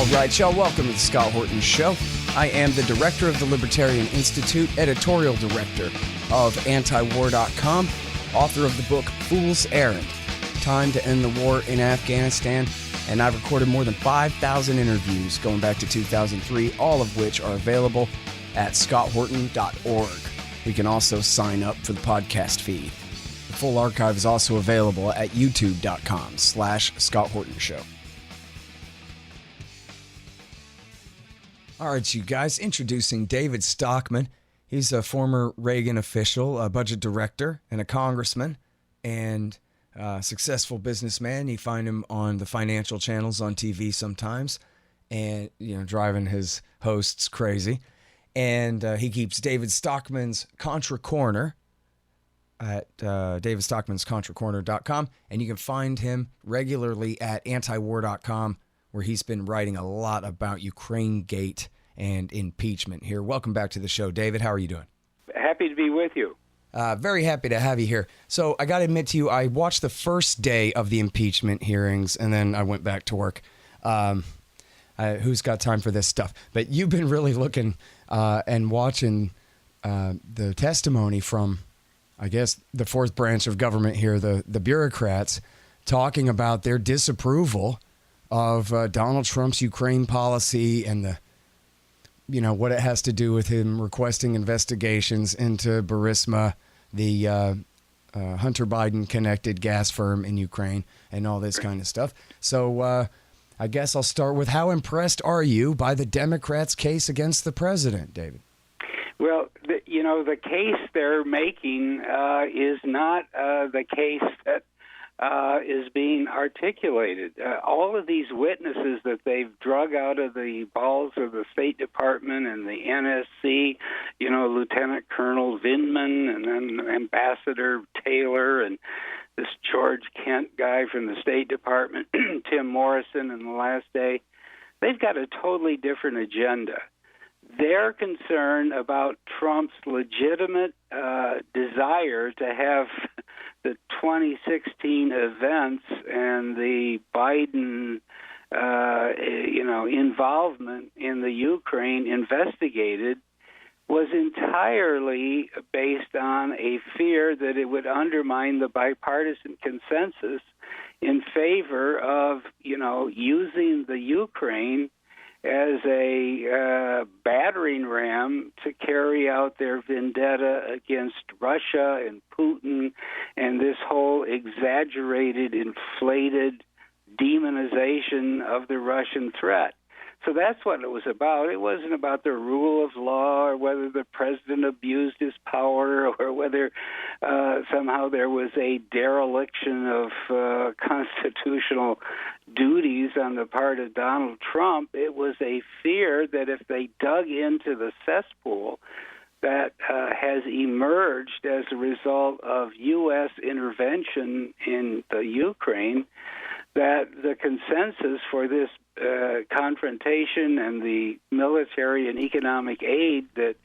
All right, y'all, welcome to the Scott Horton Show. I am the director of the Libertarian Institute, editorial director of antiwar.com, author of the book Fool's Errand, Time to End the War in Afghanistan, and I've recorded more than 5,000 interviews going back to 2003, all of which are available at scotthorton.org. You can also sign up for the podcast feed. The full archive is also available at youtube.com/Scott Horton Show. All right, you guys, introducing David Stockman. He's a former Reagan official, a budget director, and a congressman, and a successful businessman. You find him on the financial channels on TV sometimes, and, driving his hosts crazy. And he keeps David Stockman's Contra Corner at davidstockmanscontracorner.com, and you can find him regularly at antiwar.com, where he's been writing a lot about Ukrainegate and impeachment here. Welcome back to the show, David. How are you doing? Happy to be with you. Very happy to have you here. So I got to admit to you, I watched the first day of the impeachment hearings, and then I went back to work. Who's got time for this stuff? But you've been really looking and watching the testimony from, I guess, the fourth branch of government here, the bureaucrats, talking about their disapproval of Donald Trump's Ukraine policy and what it has to do with him requesting investigations into Burisma, the Hunter Biden connected gas firm in Ukraine, and all this kind of stuff. So I guess I'll start with, how impressed are you by the Democrats' case against the president, David? Well, the case they're making is not the case that is being articulated. All of these witnesses that they've drug out of the balls of the State Department and the NSC, Lieutenant Colonel Vindman and then Ambassador Taylor and this George Kent guy from the State Department, Tim Morrison in the last day, they've got a totally different agenda. They're concerned about Trump's legitimate desire to have the 2016 events and the Biden, involvement in the Ukraine investigated was entirely based on a fear that it would undermine the bipartisan consensus in favor of, using the Ukraine as a battering ram to carry out their vendetta against Russia and Putin and this whole exaggerated, inflated demonization of the Russian threat. So that's what it was about. It wasn't about the rule of law or whether the president abused his power or whether somehow there was a dereliction of constitutional duties on the part of Donald Trump. It was a fear that if they dug into the cesspool that has emerged as a result of U.S. intervention in the Ukraine, that the consensus for this confrontation and the military and economic aid that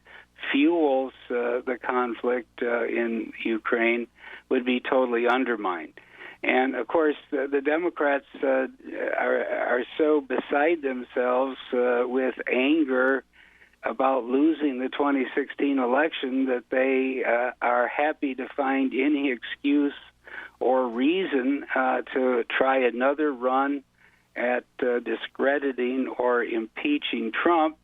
fuels the conflict in Ukraine would be totally undermined. And, of course, the Democrats are so beside themselves with anger about losing the 2016 election that they are happy to find any excuse or reason to try another run at discrediting or impeaching Trump.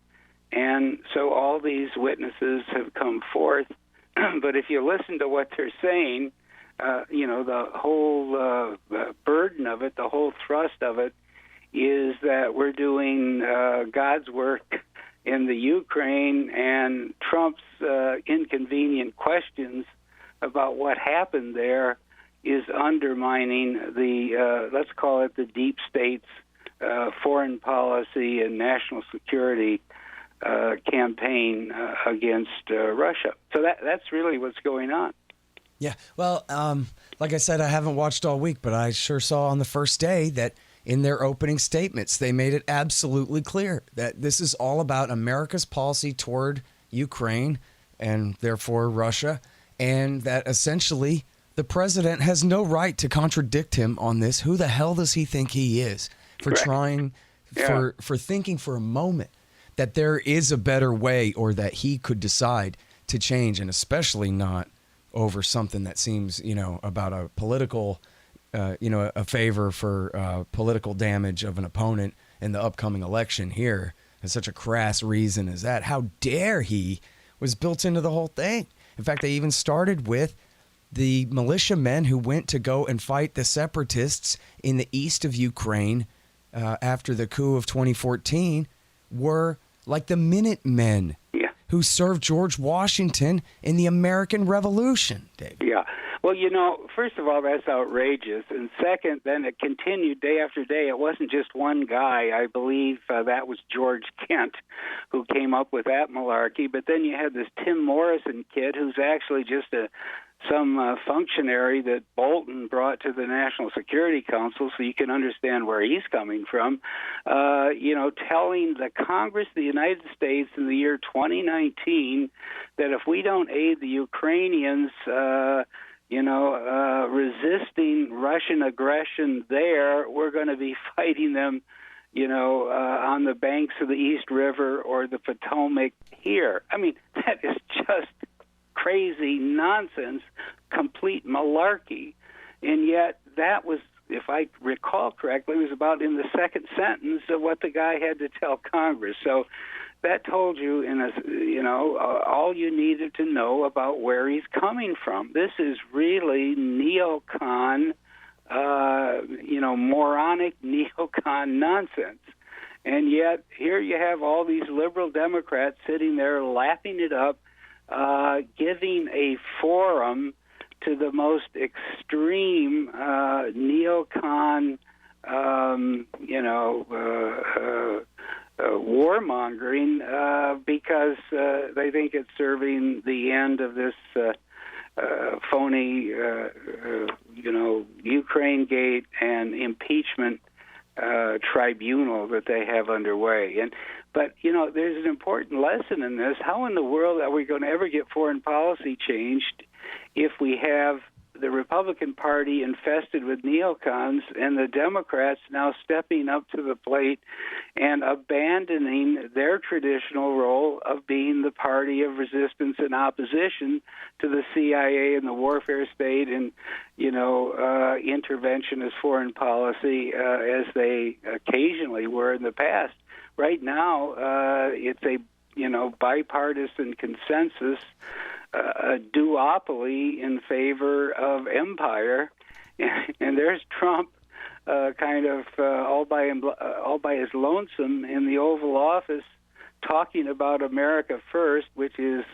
And so all these witnesses have come forth. But if you listen to what they're saying, the whole burden of it, the whole thrust of it, is that we're doing God's work in the Ukraine, and Trump's inconvenient questions about what happened there is undermining the, let's call it the deep state's foreign policy and national security campaign against Russia. So that's really what's going on. Yeah, well, like I said, I haven't watched all week, but I sure saw on the first day that in their opening statements, they made it absolutely clear that this is all about America's policy toward Ukraine and therefore Russia, and that essentially the president has no right to contradict him on this. Who the hell does he think he is for trying for thinking for a moment that there is a better way, or that he could decide to change, and especially not over something that seems, about a political, a favor for political damage of an opponent in the upcoming election here. As such a crass reason as that. How dare he was built into the whole thing. In fact, they even started with the militiamen who went to go and fight the separatists in the east of Ukraine after the coup of 2014 were like the Minutemen who served George Washington in the American Revolution, David. Yeah. Well, first of all, that's outrageous. And second, then it continued day after day. It wasn't just one guy. I believe that was George Kent who came up with that malarkey. But then you had this Tim Morrison kid who's actually just some functionary that Bolton brought to the National Security Council, so you can understand where he's coming from, telling the Congress of the United States in the year 2019 that if we don't aid the Ukrainians, resisting Russian aggression there, we're going to be fighting them, on the banks of the East River or the Potomac here. I mean, that is just crazy nonsense, complete malarkey. And yet that was, if I recall correctly, it was about in the second sentence of what the guy had to tell Congress. So that told you, all you needed to know about where he's coming from. This is really neocon, moronic neocon nonsense. And yet here you have all these liberal Democrats sitting there lapping it up, giving a forum to the most extreme neocon, warmongering because they think it's serving the end of this phony, Ukrainegate and impeachment tribunal that they have underway. But there's an important lesson in this. How in the world are we going to ever get foreign policy changed if we have the Republican Party infested with neocons and the Democrats now stepping up to the plate and abandoning their traditional role of being the party of resistance and opposition to the CIA and the warfare state and, interventionist foreign policy as they occasionally were in the past? Right now, it's a bipartisan consensus, a duopoly in favor of empire, and there's Trump, all by his lonesome in the Oval Office, talking about America first, which is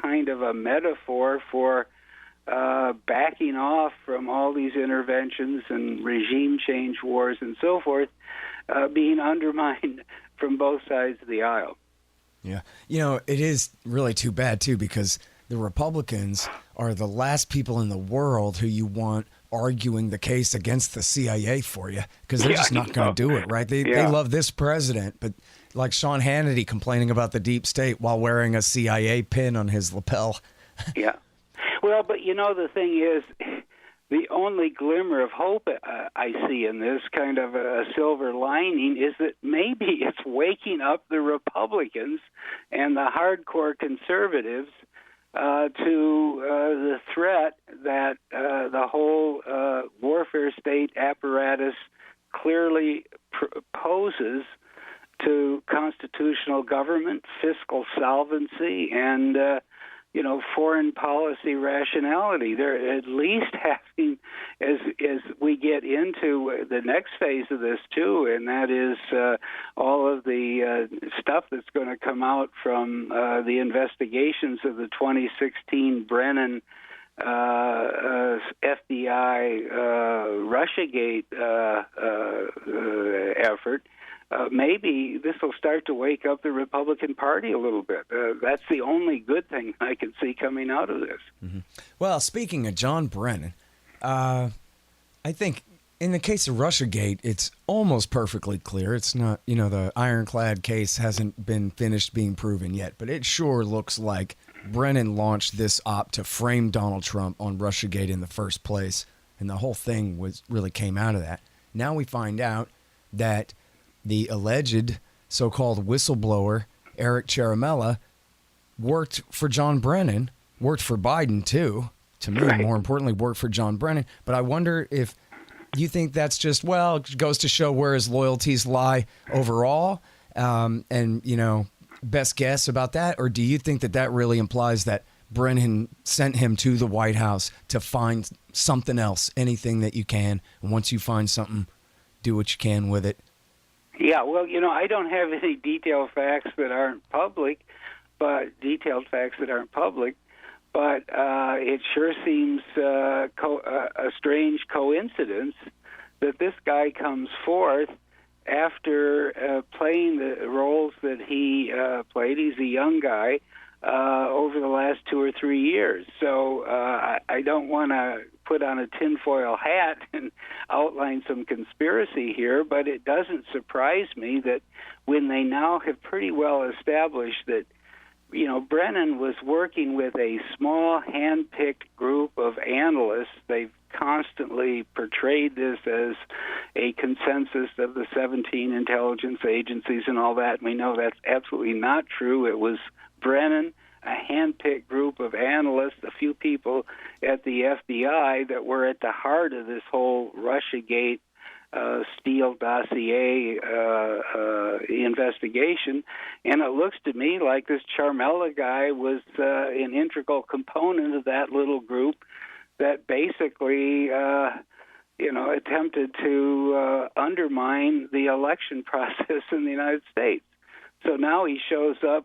kind of a metaphor for backing off from all these interventions and regime change wars and so forth, being undermined from both sides of the aisle. Yeah. It is really too bad, too, because the Republicans are the last people in the world who you want arguing the case against the CIA for you, because they're just not going to do it, right? They love this president, but like Sean Hannity complaining about the deep state while wearing a CIA pin on his lapel. Yeah. Well, but the thing is, the only glimmer of hope I see in this, kind of a silver lining, is that maybe it's waking up the Republicans and the hardcore conservatives to the threat that the whole warfare state apparatus clearly poses to constitutional government, fiscal solvency, and foreign policy rationality. They're at least having, as we get into the next phase of this too, and that is all of the stuff that's going to come out from the investigations of the 2016 Brennan FBI Russiagate effort. Maybe this will start to wake up the Republican Party a little bit. That's the only good thing I can see coming out of this. Mm-hmm. Well, speaking of John Brennan, I think in the case of Russiagate, it's almost perfectly clear. It's not, the ironclad case hasn't been finished being proven yet, but it sure looks like Brennan launched this op to frame Donald Trump on Russiagate in the first place, and the whole thing really came out of that. Now we find out that the alleged so-called whistleblower, Eric Ciaramella, worked for John Brennan, worked for Biden too, to me, Right. more importantly, worked for John Brennan. But I wonder if you think that's just, well, it goes to show where his loyalties lie overall, and, you know, best guess about that? Or do you think that that really implies that Brennan sent him to the White House to find something else, anything that you can, and once you find something, do what you can with it? Yeah, well, you know, I don't have any detailed facts that aren't public, but it sure seems a strange coincidence that this guy comes forth after playing the roles that he played. He's a young guy over the last 2 or 3 years. So I don't want to put on a tinfoil hat and outline some conspiracy here, but it doesn't surprise me that when they now have pretty well established that, you know, Brennan was working with a small, hand-picked group of analysts. They've constantly portrayed this as a consensus of the 17 intelligence agencies and all that. We know that's absolutely not true. It was Brennan, a hand-picked group of analysts, a few people at the FBI that were at the heart of this whole Russiagate Steele dossier investigation, and it looks to me like this Ciaramella guy was an integral component of that little group that basically, attempted to undermine the election process in the United States. So now he shows up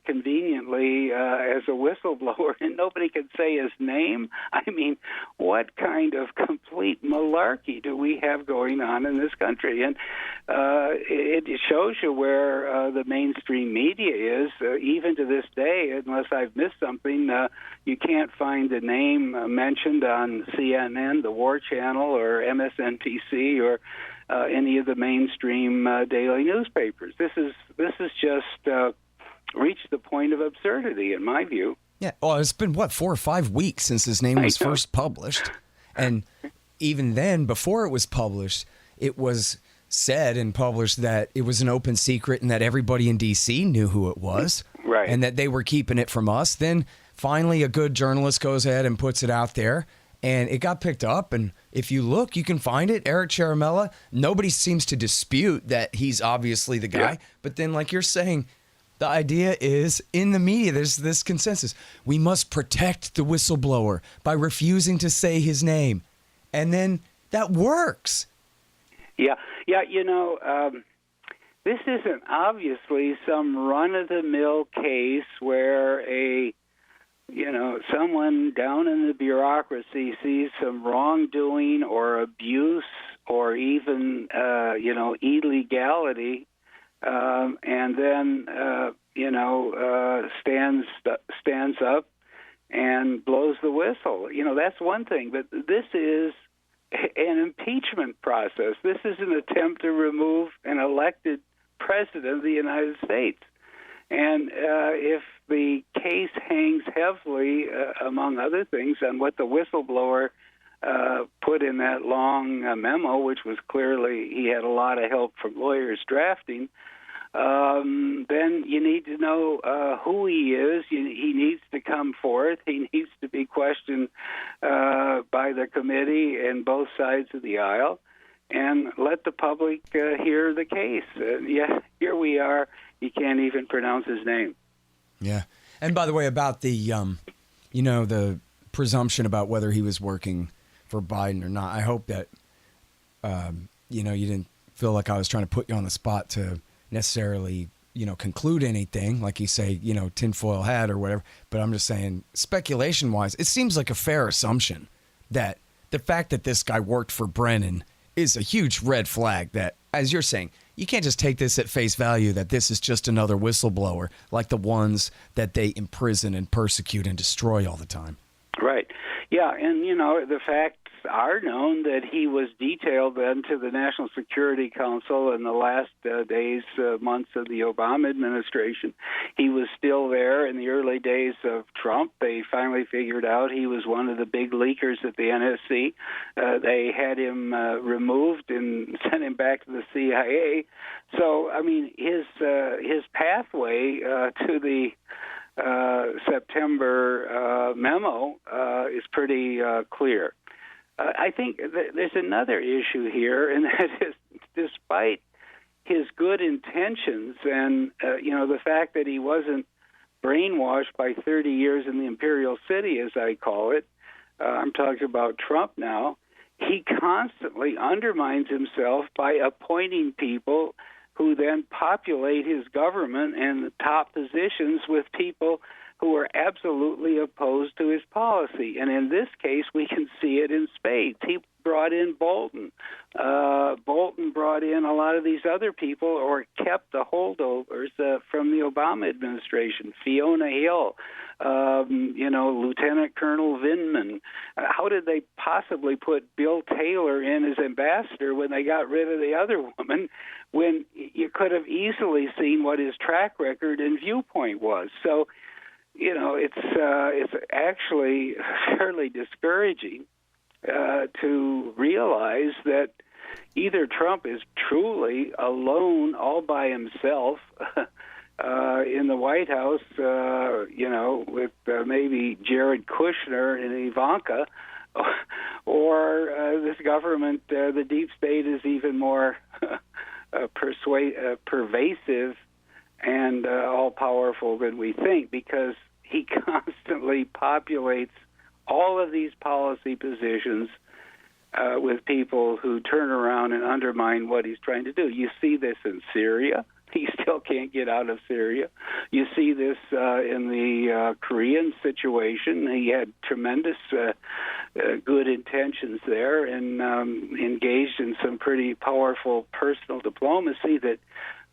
conveniently as a whistleblower, and nobody can say his name. I mean, what kind of complete malarkey do we have going on in this country? And it shows you where the mainstream media is. Even to this day, unless I've missed something, you can't find a name mentioned on CNN, the War Channel, or MSNBC, or any of the mainstream daily newspapers. This is just reached the point of absurdity, in my view. Yeah. Well, it's been, 4 or 5 weeks since his name was first published. And even then, before it was published, it was said and published that it was an open secret and that everybody in D.C. knew who it was. Right. And that they were keeping it from us. Then finally a good journalist goes ahead and puts it out there. And it got picked up, and if you look, you can find it. Eric Ciaramella, nobody seems to dispute that he's obviously the guy. Yeah. But then, like you're saying, the idea is, in the media, there's this consensus. We must protect the whistleblower by refusing to say his name. And then that works. Yeah, this isn't obviously some run-of-the-mill case where someone down in the bureaucracy sees some wrongdoing or abuse or even, illegality, and then, stands up and blows the whistle. That's one thing. But this is an impeachment process. This is an attempt to remove an elected president of the United States. And if the case hangs heavily, among other things, on what the whistleblower put in that long memo, which was clearly he had a lot of help from lawyers drafting, then you need to know who he is. He needs to come forth. He needs to be questioned by the committee and both sides of the aisle, and let the public hear the case. Here we are. You can't even pronounce his name. Yeah. And by the way, about the, the presumption about whether he was working for Biden or not, I hope that, you didn't feel like I was trying to put you on the spot to necessarily, conclude anything, like you say, tinfoil hat or whatever. But I'm just saying, speculation-wise, it seems like a fair assumption that the fact that this guy worked for Brennan is a huge red flag that, as you're saying, you can't just take this at face value that this is just another whistleblower like the ones that they imprison and persecute and destroy all the time. Right. Yeah, and, the facts are known that he was detailed then to the National Security Council in the last days, months of the Obama administration. He was still there in the early days of Trump. They finally figured out he was one of the big leakers at the NSC. They had him removed and sent him back to the CIA. So, I mean, his pathway to the September memo is pretty clear. I think there's another issue here, and that is, despite his good intentions and the fact that he wasn't brainwashed by 30 years in the imperial city, as I call it, I'm talking about Trump now, he constantly undermines himself by appointing people who then populate his government and the top positions with people who are absolutely opposed to his policy. And in this case, we can see it in spades. He brought in Bolton. Bolton brought in a lot of these other people, or kept the holdovers from the Obama administration. Fiona Hill, Lieutenant Colonel Vindman. How did they possibly put Bill Taylor in as ambassador when they got rid of the other woman, when you could have easily seen what his track record and viewpoint was? So, it's actually fairly discouraging to realize that either Trump is truly alone, all by himself, in the White House, with maybe Jared Kushner and Ivanka, or this government, the deep state, is even more pervasive and all-powerful than we think, because he constantly populates all of these policy positions with people who turn around and undermine what he's trying to do. You see this in Syria. He still can't get out of Syria. You see this in the Korean situation. He had tremendous good intentions there and engaged in some pretty powerful personal diplomacy that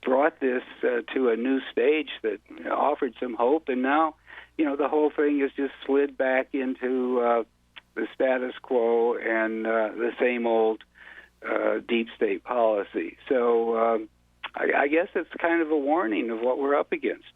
brought this to a new stage that offered some hope. And now, the whole thing has just slid back into the status quo and the same old deep state policy. So I guess it's kind of a warning of what we're up against.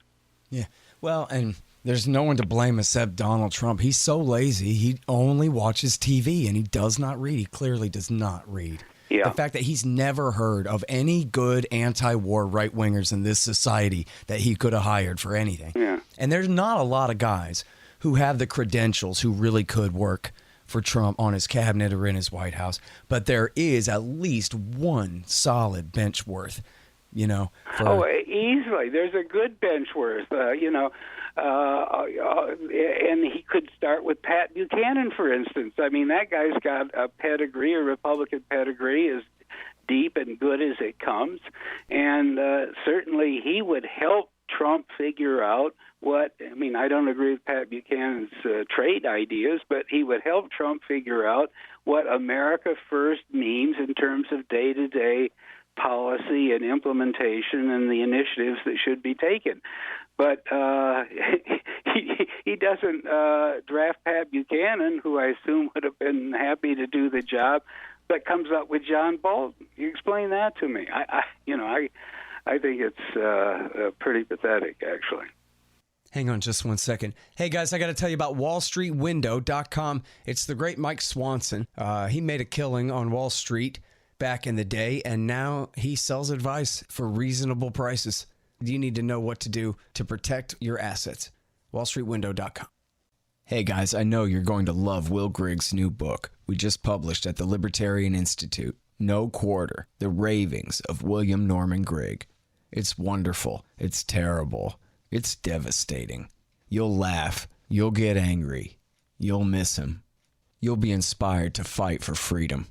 Yeah. Well, and there's no one to blame except Donald Trump. He's so lazy. He only watches TV and he does not read. He clearly does not read. Yeah. The fact that he's never heard of any good anti-war right-wingers in this society that he could have hired for anything. Yeah. And there's not a lot of guys who have the credentials who really could work for Trump on his cabinet or in his White House. But there is at least one solid bench worth, easily. There's a good bench worth, and he could start with Pat Buchanan, for instance. I mean, that guy's got a pedigree, a Republican pedigree, as deep and good as it comes. And certainly he would help Trump figure out I don't agree with Pat Buchanan's trade ideas, but he would help Trump figure out what America First means in terms of day-to-day policy and implementation and the initiatives that should be taken. But he doesn't draft Pat Buchanan, who I assume would have been happy to do the job, but comes up with John Bolton. You explain that to me. I think it's pretty pathetic, actually. Hang on just one second. Hey, guys, I got to tell you about wallstreetwindow.com. It's the great Mike Swanson. He made a killing on Wall Street back in the day, and now he sells advice for reasonable prices. You need to know what to do to protect your assets. wallstreetwindow.com. Hey, guys, I know you're going to love Will Grigg's new book we just published at the Libertarian Institute, No Quarter, The Ravings of William Norman Grigg. It's wonderful. It's terrible. It's devastating. You'll laugh. You'll get angry. You'll miss him. You'll be inspired to fight for freedom.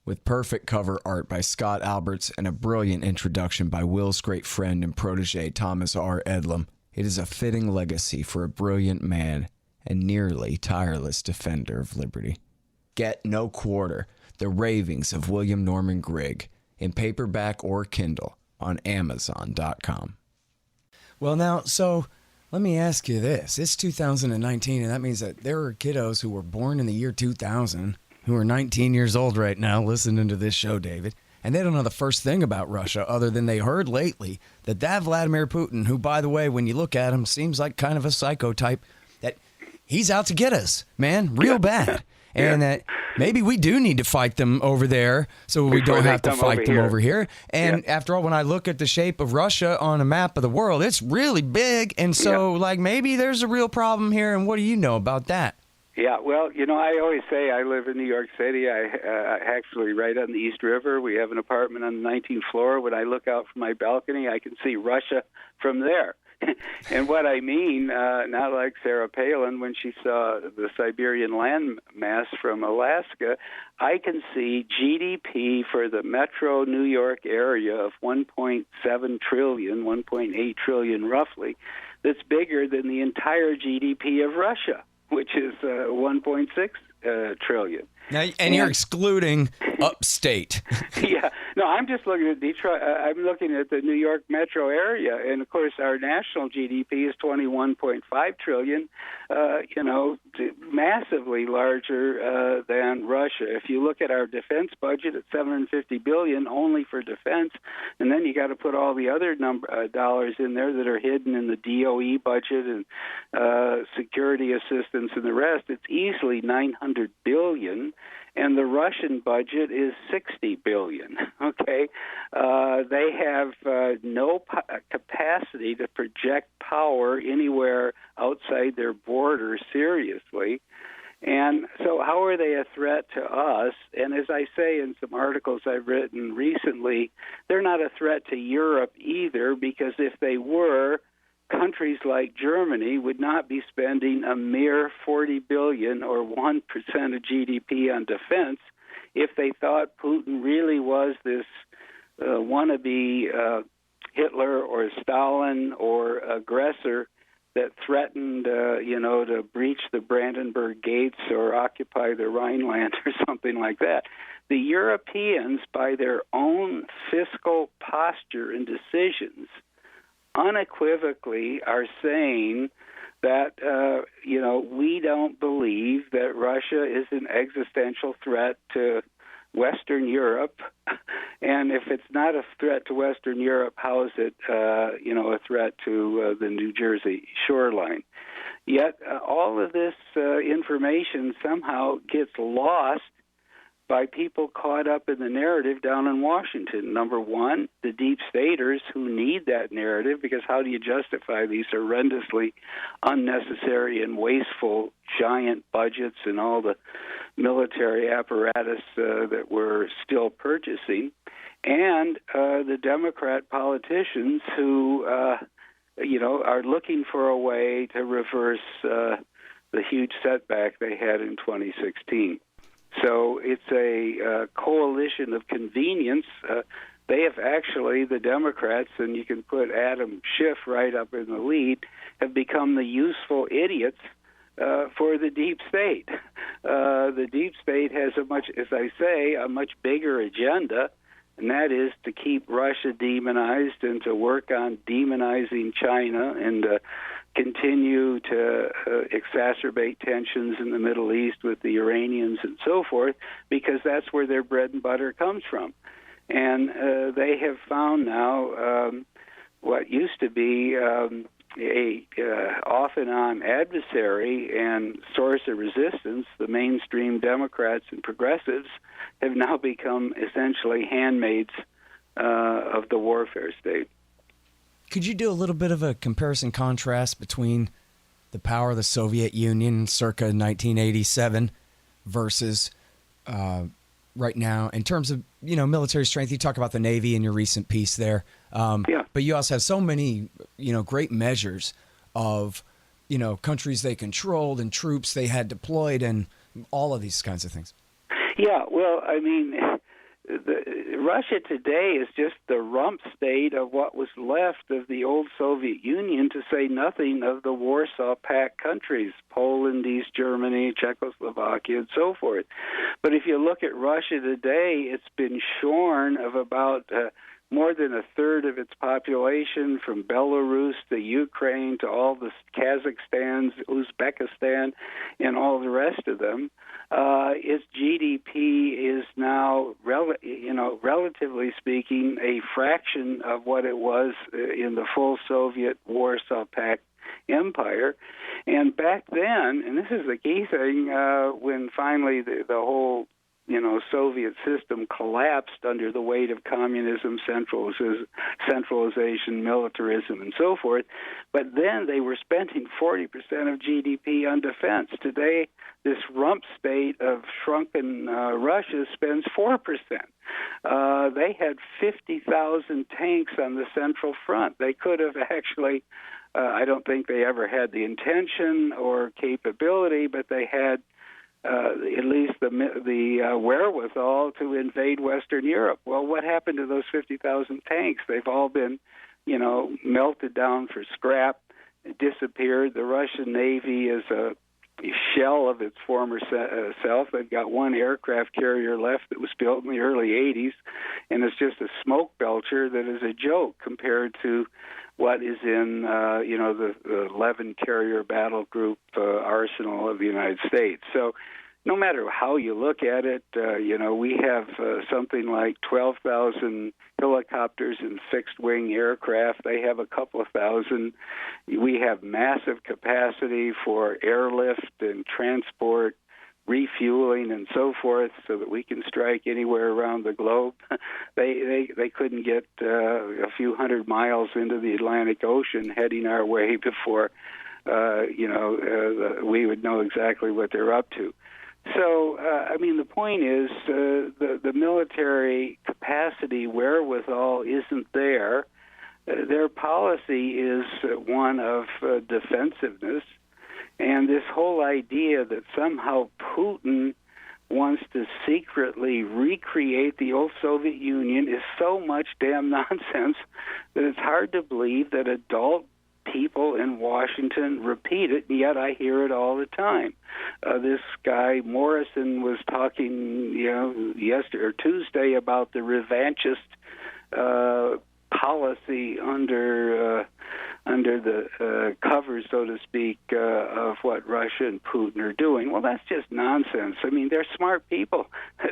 With perfect cover art by Scott Alberts and a brilliant introduction by Will's great friend and protege Thomas R. Edlum, it is a fitting legacy for a brilliant man and nearly tireless defender of liberty. Get No Quarter, The Ravings of William Norman Grigg, in paperback or Kindle on Amazon.com. Well, now, so let me ask you this. It's 2019, and that means that there are kiddos who were born in the year 2000 who are 19 years old right now listening to this show, David, and they don't know the first thing about Russia other than they heard lately that Vladimir Putin, who, by the way, when you look at him, seems like kind of a psycho type, that he's out to get us, man, real bad. And that maybe we do need to fight them over there so we don't have to fight them over here. And after all, when I look at the shape of Russia on a map of the world, it's really big. And so, like, maybe there's a real problem here. And what do you know about that? Yeah, well, I always say I live in New York City. I actually right on the East River. We have an apartment on the 19th floor. When I look out from my balcony, I can see Russia from there. And what I mean, not like Sarah Palin when she saw the Siberian landmass from Alaska, I can see GDP for the metro New York area of 1.7 trillion, 1.8 trillion roughly, that's bigger than the entire GDP of Russia, which is 1.6 trillion. Now, and you're excluding upstate. Yeah. No, I'm just looking at Detroit. I'm looking at the New York metro area. And, of course, our national GDP is $21.5 trillion, massively larger than Russia. If you look at our defense budget at $750 billion only for defense, and then you got to put all the other dollars in there that are hidden in the DOE budget and security assistance and the rest, it's easily $900 billion. And the Russian budget is $60 billion. Okay, they have no capacity to project power anywhere outside their borders seriously. And so how are they a threat to us? And as I say in some articles I've written recently, they're not a threat to Europe either, because if they were, countries like Germany would not be spending a mere $40 billion or 1% of GDP on defense if they thought Putin really was this wannabe Hitler or Stalin or aggressor that threatened, to breach the Brandenburg Gates or occupy the Rhineland or something like that. The Europeans, by their own fiscal posture and decisions, unequivocally are saying that, we don't believe that Russia is an existential threat to Western Europe. And if it's not a threat to Western Europe, how is it, a threat to the New Jersey shoreline? Yet all of this information somehow gets lost by people caught up in the narrative down in Washington. Number one, the deep staters who need that narrative, because how do you justify these horrendously unnecessary and wasteful giant budgets and all the military apparatus that we're still purchasing, and the Democrat politicians who, are looking for a way to reverse the huge setback they had in 2016. So it's a coalition of convenience. They have actually, the Democrats, and you can put Adam Schiff right up in the lead, have become the useful idiots for the deep state. The deep state has a much bigger agenda, and that is to keep Russia demonized and to work on demonizing China and continue to exacerbate tensions in the Middle East with the Iranians and so forth, because that's where their bread and butter comes from. And they have found now what used to be a off-and-on adversary and source of resistance. The mainstream Democrats and progressives have now become essentially handmaids of the warfare state. Could you do a little bit of a comparison contrast between the power of the Soviet Union circa 1987 versus right now in terms of, military strength? You talk about the Navy in your recent piece there. But you also have so many, great measures of, countries they controlled and troops they had deployed and all of these kinds of things. Yeah, well, I mean, Russia today is just the rump state of what was left of the old Soviet Union, to say nothing of the Warsaw Pact countries, Poland, East Germany, Czechoslovakia, and so forth. But if you look at Russia today, it's been shorn of about more than a third of its population, from Belarus to Ukraine to all the Kazakhstan, Uzbekistan, and all the rest of them. Its GDP is now, relatively speaking, a fraction of what it was in the full Soviet Warsaw Pact empire. And back then, and this is the key thing, when finally the whole Soviet system collapsed under the weight of communism, centralization, militarism, and so forth. But then they were spending 40% of GDP on defense. Today, this rump state of shrunken Russia spends 4%. They had 50,000 tanks on the Central Front. They could have actually, I don't think they ever had the intention or capability, but they had at least the wherewithal to invade Western Europe. Well, what happened to those 50,000 tanks? They've all been, melted down for scrap, disappeared. The Russian Navy is a shell of its former self. They've got one aircraft carrier left that was built in the early 80s, and it's just a smoke belcher that is a joke compared to what is in, the 11 carrier battle group arsenal of the United States. So no matter how you look at it, we have something like 12,000 helicopters and fixed-wing aircraft. They have a couple of thousand. We have massive capacity for airlift and transport, refueling, and so forth, so that we can strike anywhere around the globe. They couldn't get a few hundred miles into the Atlantic Ocean heading our way before we would know exactly what they're up to. So, the point is the military capacity wherewithal isn't there. Their policy is one of defensiveness, and this whole idea that somehow Putin wants to secretly recreate the old Soviet Union is so much damn nonsense that it's hard to believe that adult people in Washington repeat it, and yet I hear it all the time. This guy Morrison was talking, yesterday or Tuesday about the revanchist policy under the cover, so to speak, of what Russia and Putin are doing. Well, that's just nonsense. They're smart people.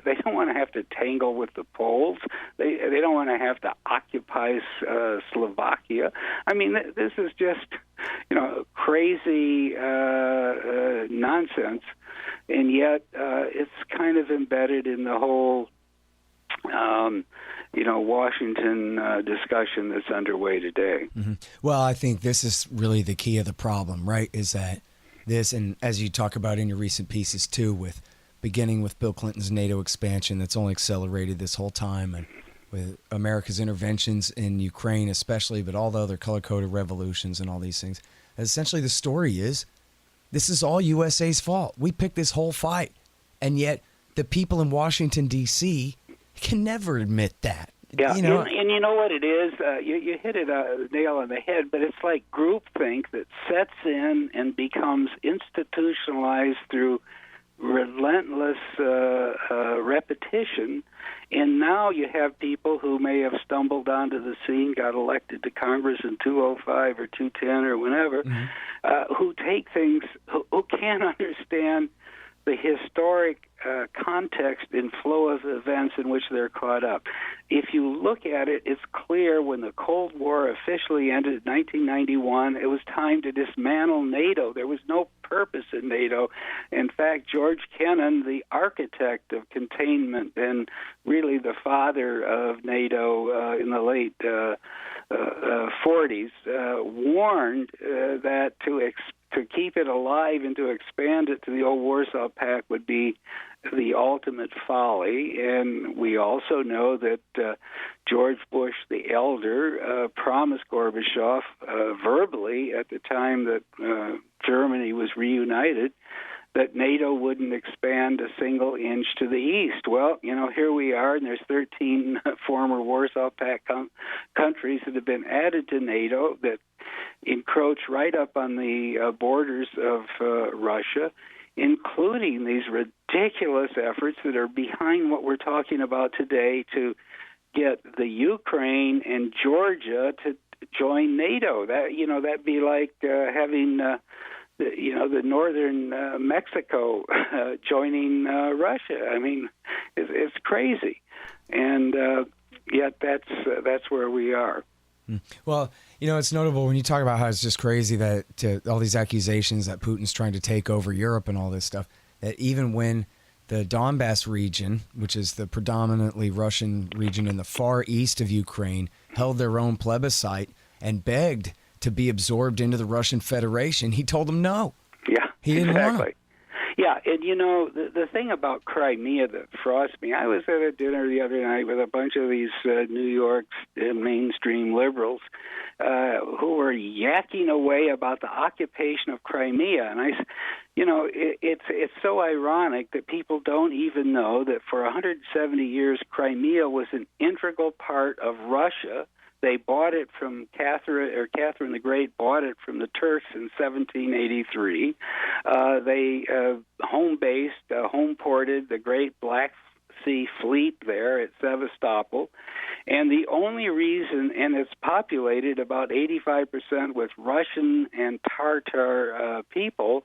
They don't want to have to tangle with the Poles. They don't want to have to occupy Slovakia. This is just, crazy nonsense, and yet it's kind of embedded in the whole Washington discussion that's underway today. Mm-hmm. Well, I think this is really the key of the problem, right? Is that this, and as you talk about in your recent pieces too, with beginning with Bill Clinton's NATO expansion that's only accelerated this whole time, and with America's interventions in Ukraine especially, but all the other color-coded revolutions and all these things. Essentially the story is, this is all USA's fault. We picked this whole fight. And yet the people in Washington, D.C. can never admit that. Yeah, and you know what it is? You hit it nail on the head, but it's like groupthink that sets in and becomes institutionalized through relentless repetition. And now you have people who may have stumbled onto the scene, got elected to Congress in 205 or 210 or whenever, who take things, who can't understand the historic context and flow of events in which they're caught up. If you look at it, it's clear when the Cold War officially ended in 1991, it was time to dismantle NATO. There was no purpose in NATO. In fact, George Kennan, the architect of containment and really the father of NATO in the late 40s, warned that to keep it alive and to expand it to the old Warsaw Pact would be the ultimate folly. And we also know that George Bush the elder promised Gorbachev verbally at the time that Germany was reunited that NATO wouldn't expand a single inch to the east. Well, here we are, and there's 13 former Warsaw Pact countries that have been added to NATO that encroach right up on the borders of Russia, including these ridiculous efforts that are behind what we're talking about today to get the Ukraine and Georgia to join NATO. That'd be like having the northern Mexico joining Russia. I mean, it's crazy, and yet that's where we are. Well, it's notable when you talk about how it's just crazy that all these accusations that Putin's trying to take over Europe and all this stuff, that even when the Donbass region, which is the predominantly Russian region in the far east of Ukraine, held their own plebiscite and begged to be absorbed into the Russian Federation, he told them no. Yeah, he didn't want exactly. Yeah, and the thing about Crimea that frosts me, I was at a dinner the other night with a bunch of these New York mainstream liberals who were yakking away about the occupation of Crimea, and it's so ironic that people don't even know that for 170 years Crimea was an integral part of Russia. They bought it from Catherine the Great bought it from the Turks in 1783. They home-based, home-ported the Great Black Sea Fleet there at Sevastopol. And the only reason, and it's populated about 85% with Russian and Tatar people,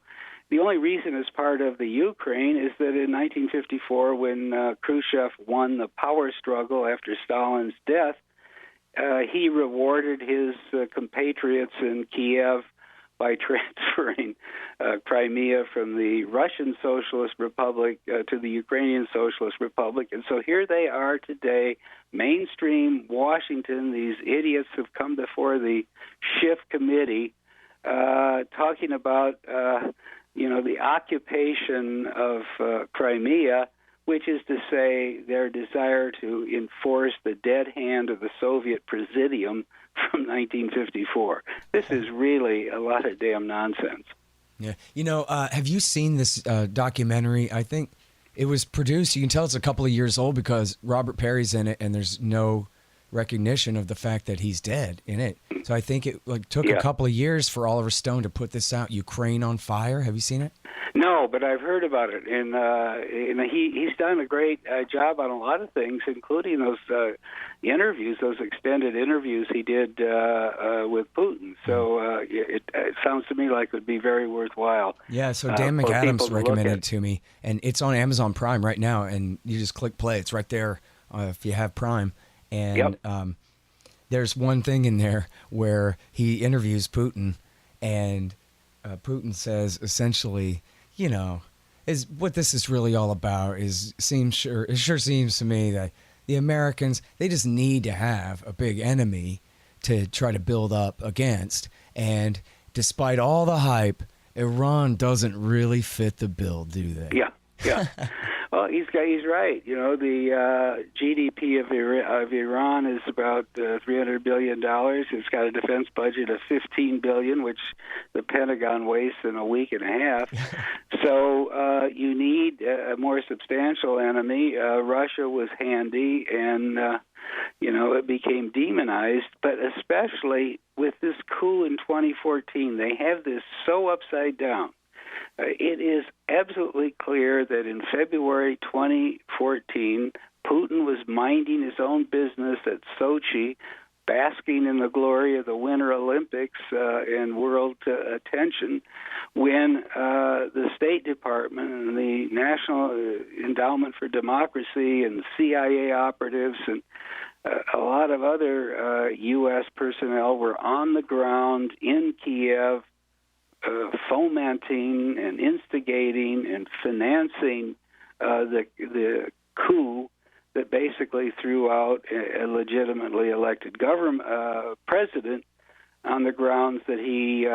the only reason it's part of the Ukraine is that in 1954, when Khrushchev won the power struggle after Stalin's death, he rewarded his compatriots in Kiev by transferring Crimea from the Russian Socialist Republic to the Ukrainian Socialist Republic. And so here they are today, mainstream Washington, these idiots have come before the Schiff Committee talking about, the occupation of Crimea, which is to say their desire to enforce the dead hand of the Soviet Presidium from 1954. This is really a lot of damn nonsense. Yeah. Have you seen this documentary? I think it was produced, you can tell it's a couple of years old because Robert Perry's in it and there's no recognition of the fact that he's dead in it. So I think it took a couple of years for Oliver Stone to put this out, Ukraine on Fire. Have you seen it? No, but I've heard about it, and he's done a great job on a lot of things, including those interviews, those extended interviews he did with Putin. So it sounds to me like it would be very worthwhile. Yeah, so Dan McAdams recommended it to me, and it's on Amazon Prime right now, and you just click play. It's right there if you have Prime. And there's one thing in there where he interviews Putin, and Putin says essentially, is what this is really all about it sure seems to me that the Americans, they just need to have a big enemy to try to build up against. And despite all the hype, Iran doesn't really fit the bill, do they? Yeah. Well, he's right. The GDP of Iran is about $300 billion. It's got a defense budget of $15 billion, which the Pentagon wastes in a week and a half. So you need a more substantial enemy. Russia was handy, and it became demonized. But especially with this coup in 2014, they have this so upside down. It is absolutely clear that in February 2014, Putin was minding his own business at Sochi, basking in the glory of the Winter Olympics and world attention, when the State Department and the National Endowment for Democracy and the CIA operatives and a lot of other U.S. personnel were on the ground in Kiev, fomenting and instigating and financing the coup that basically threw out a legitimately elected president on the grounds that he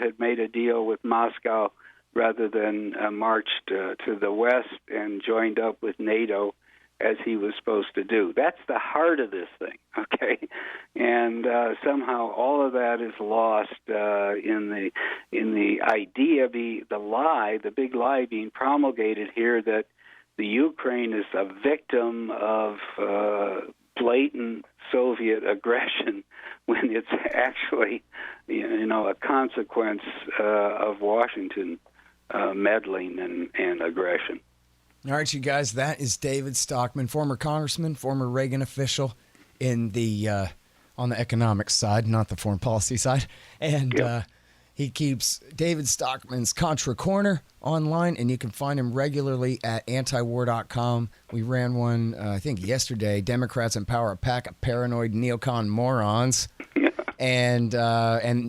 had made a deal with Moscow rather than marched to the west and joined up with NATO as he was supposed to do. That's the heart of this thing, okay? And somehow all of that is lost in the idea, the big lie being promulgated here that the Ukraine is a victim of blatant Soviet aggression when it's actually, a consequence of Washington meddling and aggression. All right, you guys, that is David Stockman, former congressman, former Reagan official in the on the economic side, not the foreign policy side. And he keeps David Stockman's Contra Corner online, and you can find him regularly at antiwar.com. We ran one, I think, yesterday. Democrats empower a pack of paranoid neocon morons. And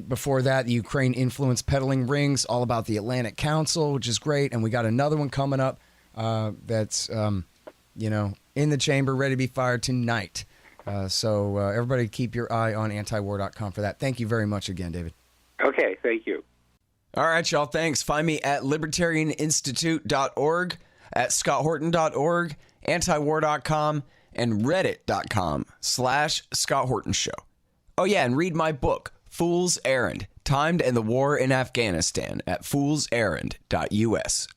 before that, the Ukraine influence peddling rings, all about the Atlantic Council, which is great. And we got another one coming up that's, in the chamber, ready to be fired tonight. So everybody keep your eye on antiwar.com for that. Thank you very much again, David. Okay, thank you. All right, y'all, thanks. Find me at libertarianinstitute.org, at scotthorton.org, antiwar.com, and reddit.com/Scott Horton Show. Oh, yeah, and read my book, Fool's Errand, Timed and the War in Afghanistan, at foolserrand.us.